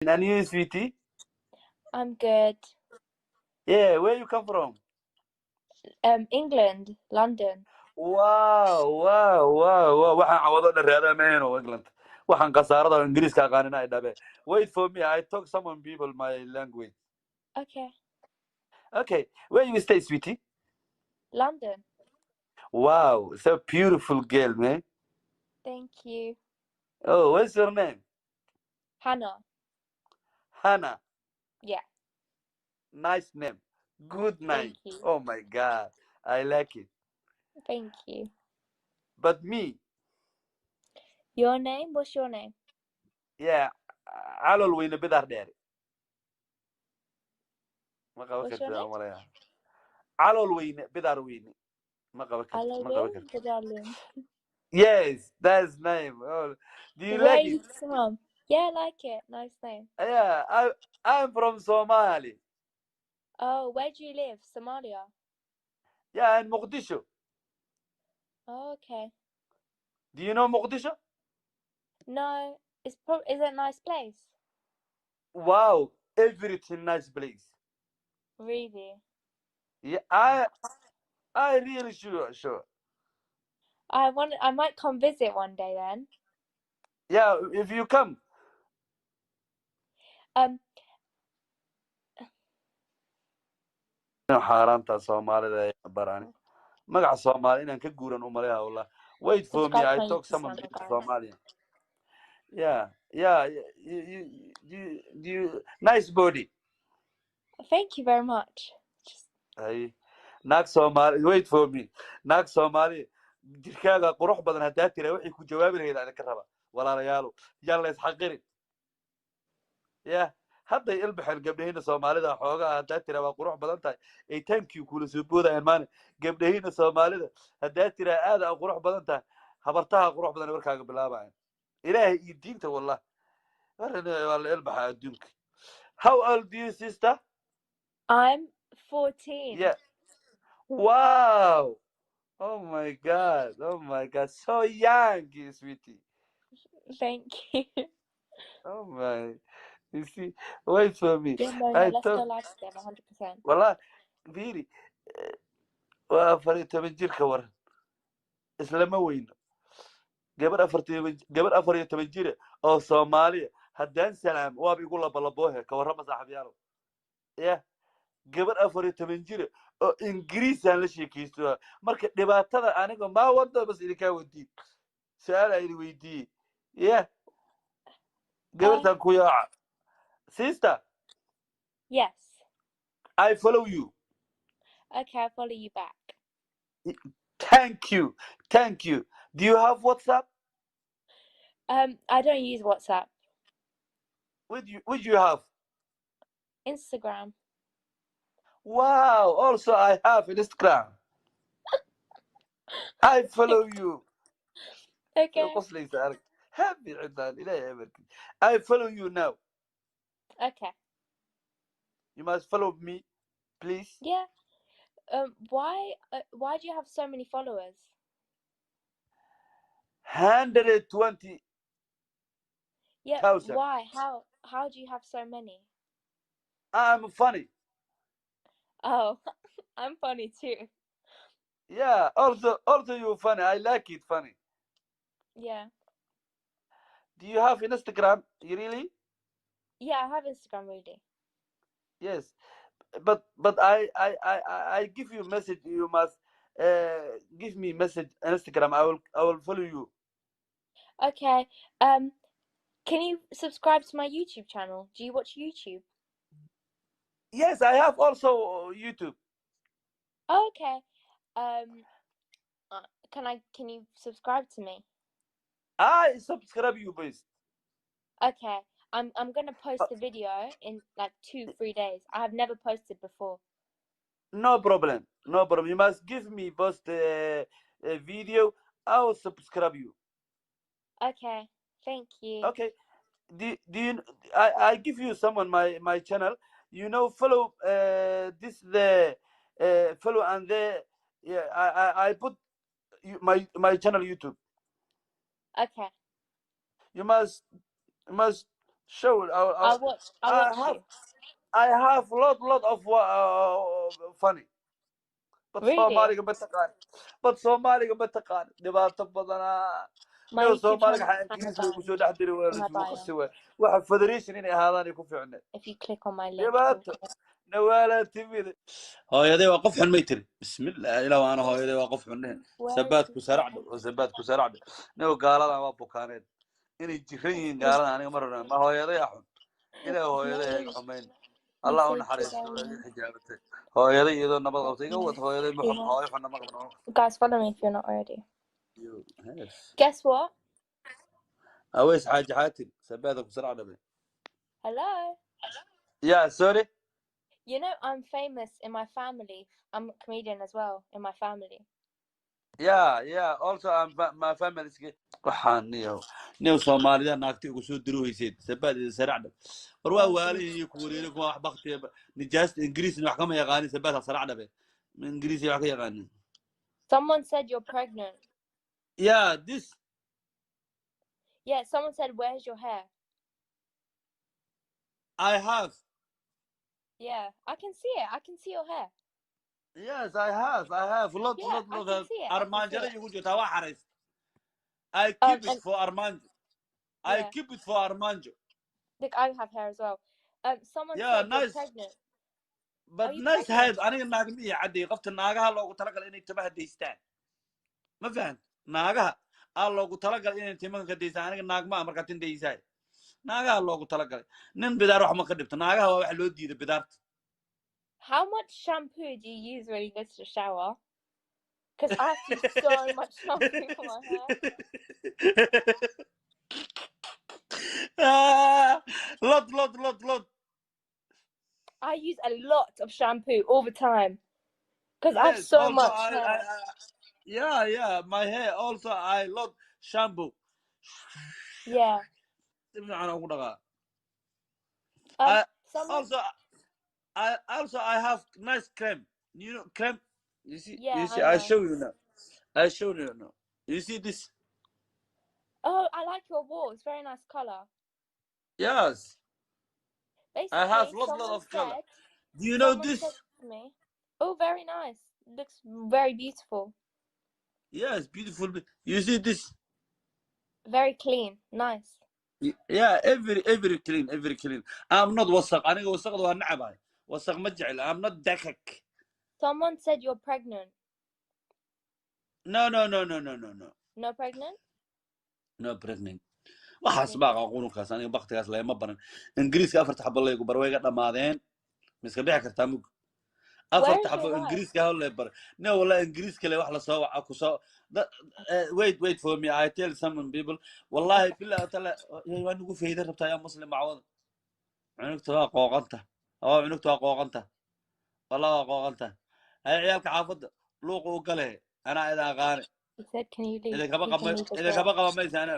And you, sweetie? I'm good. Yeah, where you come from? England, London. Wow. Waxaan cawado dhereeda meeno England. Waxaan qasaarada Ingiriiska aqaanin ay dhabe. Wait for me. I talk some people my language. Okay. Okay, where you stay, sweetie? London. Wow, so beautiful girl, man. Thank you. Oh, what's your name? Hannah. Hannah. Yeah. Nice name. Good Thank name. you. Oh my God, I like it. Thank you. But me, Your name? What's your name? yeah, calol weyne bidar dheer. Ma qaban What's your kartid name? aan malaya. Calol weyne bidar weyne. Ma qaban Alawin kartid. Gadalin. Yes, that's name. Oh, do you Where are like you it? from? Yeah, I like it. Nice name. Yeah, I'm from Somali. Oh, where do you live? Somalia. Yeah, in Mogadishu. Oh, okay. Do you know Mogadishu? No, is it a nice place? Wow, everything nice place. Really? Yeah, I really sure. I might come visit one day then. Yeah, if you come. Xaaraanta Soomaalida ay barani. Magaca Soomaali inaan ka guuran u maleeyaa wallah. Wait for me, Subscribe I to my talk YouTube some channel, people guys. Somalian. Yeah. Nice body. Thank you very much. Ay, naag Soomaali, wait for me. Naag Soomaali jirkaaga qurux badan haddaa tira wixii ku jawaabi lahayd aan ka raba. Walaalayaalo, yaan la isxaqirin. Yeah. hadday ilbaxeen gabdhahiina Soomaalida xoogaa haddaa tira waa qurux badan tahay. Ay thank you kula soo boodayaan maane. Gabdhahiina Soomaalida haddaa tira aad aan qurux badan tahay. habartaha qurux badan warkaaga bilaabayan. Ilaahay iyo diinta wallah. Waa la ilbaxa adduunka. How old are you, sister? I'm 14. Yeah. Wow. Oh my God. Oh my God. So young, sweetie. Thank you. Oh my. You see, wait for me. Yeah, Mona, I let's go thought, live together, 100%. wallah, really, waa 14 jirka waran. Islama weyno. Gabar 14 jir oo Soomaaliya haddaan salaam waaba igu labalaboohe ka warrama saaxiibyaalo. Yeah. gabar 14 jir oo Ingiriisaan la sheekaysto. Marka dhibaatada aniga ma wado bas idinkaa wadiin. Su'aal ay weydiiyey. Yeah. gabartan ku yaaca. Sister, Yes. I follow you. Okay, I'll follow you back. Thank you. Thank you. Do you have WhatsApp? I don't use WhatsApp. Would you have? Instagram. Wow. Also, I have Instagram. I follow you. Okay. Happy I follow you now. Okay. You must follow me, please. Yeah. Why do you have so many followers? 120. Yeah, 1,000. why? How do you have so many? I'm funny. Oh, I'm funny too. Yeah. Also, you're funny. I like it funny. Yeah. Do you have Instagram? You really? Yeah, I have Instagram really. Yes. But I give you a message. You must give me message on Instagram. I will follow you. Okay. Can you subscribe to my YouTube channel? Do you watch YouTube? Yes, I have also YouTube. Oh, okay. Can you subscribe to me? I subscribe you, please. Okay. I'm gonna post the video in like 2-3 days. I have never posted before. No problem. No problem. You must give me post a video. I will subscribe you. Okay. Thank you. Okay. Do you? I give you someone my channel. Follow this the follow and the yeah. I put my channel YouTube. Okay. You must show I'll watch you. I have lot of funny but Really? Soomaaliga ma taqaan dhibaato badanaa My no YouTube Soomaaliga channel xaa has ingiriisiga kusoo dhex diri waa in la my isugu bio. qasi waay waxa federation inay ahaadaan ay ku fiicneen If you click on my link. dhibaato nawaalaa timid hooyaday waa qof xun may tiri bismillah ilaa waana hooyaday waa qof xun Where is sabaadku this saracdo button? oo sabaadku saracdo niyo gaaladan waa bukaaneen inay jiran yihiin gaaladan aniga ma rabnaa ma hooyaday xun inay hooyaday ay xumayn allah u naxariisto ay xijaabatay hooyaday iyadoo nabad qabtay iga wad hooyaday ma xun hooyo xunna ma qabno Guys, follow me if you're not already. yes Guess what? aweys xaaji xaatin sabaadku saracdo Hello. yeah sorry You know I'm famous in my family. I'm a comedian as well in my family. yeah also my family waxaan niyo Soomaalida naagti ugu soo diruuysay sabaadida saracdo war waa waalay iyo ku wareeray ku wax baqti nijaas ingiriisi wax kama yaqaan sabaadda saracdo ingiriisi wax ka yaqaan Someone said you're pregnant. yeah Someone said where's your hair? I have Yeah, I can see it. I can see your hair. yes I have lot Yeah, I can see it. armaanjada igu jirta waa xariis I keep it for armaanjo I keep it for armaanjo look I have hair as well. Someone yeah said nice you're pregnant. but nice head aniga naagmi iyo caday qofta naagaha loogu talagalay inay tabaha deystaan ma fahan naagaha loogu talagalay inay timanka deystaan aniga naagma marka tin deysay naagaha loogu talagalay nin bidaar wax ma ka dhibto naagaha waa wax loo diiday bidaarta How much shampoo do you use when you go to the shower? Because I have to use so much shampoo for my hair. Lot. I use a lot of shampoo all the time. Because I have so much hair. Yeah, my hair also I love shampoo. Yeah. I have nice cream. You know cream. You see? Yeah, you see? I I show you now. You see this? Oh, I like your wall. It's very nice color. Yes. Basically, I have lot of color. Do you know this? Me, oh, very nice. Looks very beautiful. Yes, beautiful. You see this? Very clean. Nice. Yeah, every clean. I'm not wasaq. Aniga wasaqda waa nacabay. Wasaq ma jecel. I'm not dakak. Someone said you're pregnant. No. No pregnant? No pregnant. waxaas baa qaqunkaas aniga baqtigaas leema baran ingiriiska afarta xabo leegu bar way ga dhamaadeen miska bixi kartaa mug afarta xabo ingiriiska hal leebar no wala ingiriiska le wax la soo waca ku soo wait for me I tell some people wallahi billahi taala waan ugu fayda rabtaa yaa muslim macwada cunugta waa qooqanta wallahi waa qooqanta ay ciyaalka xaafada luuq u gale ana ida aqaan He said can you leave? ida kaba qamaysa ana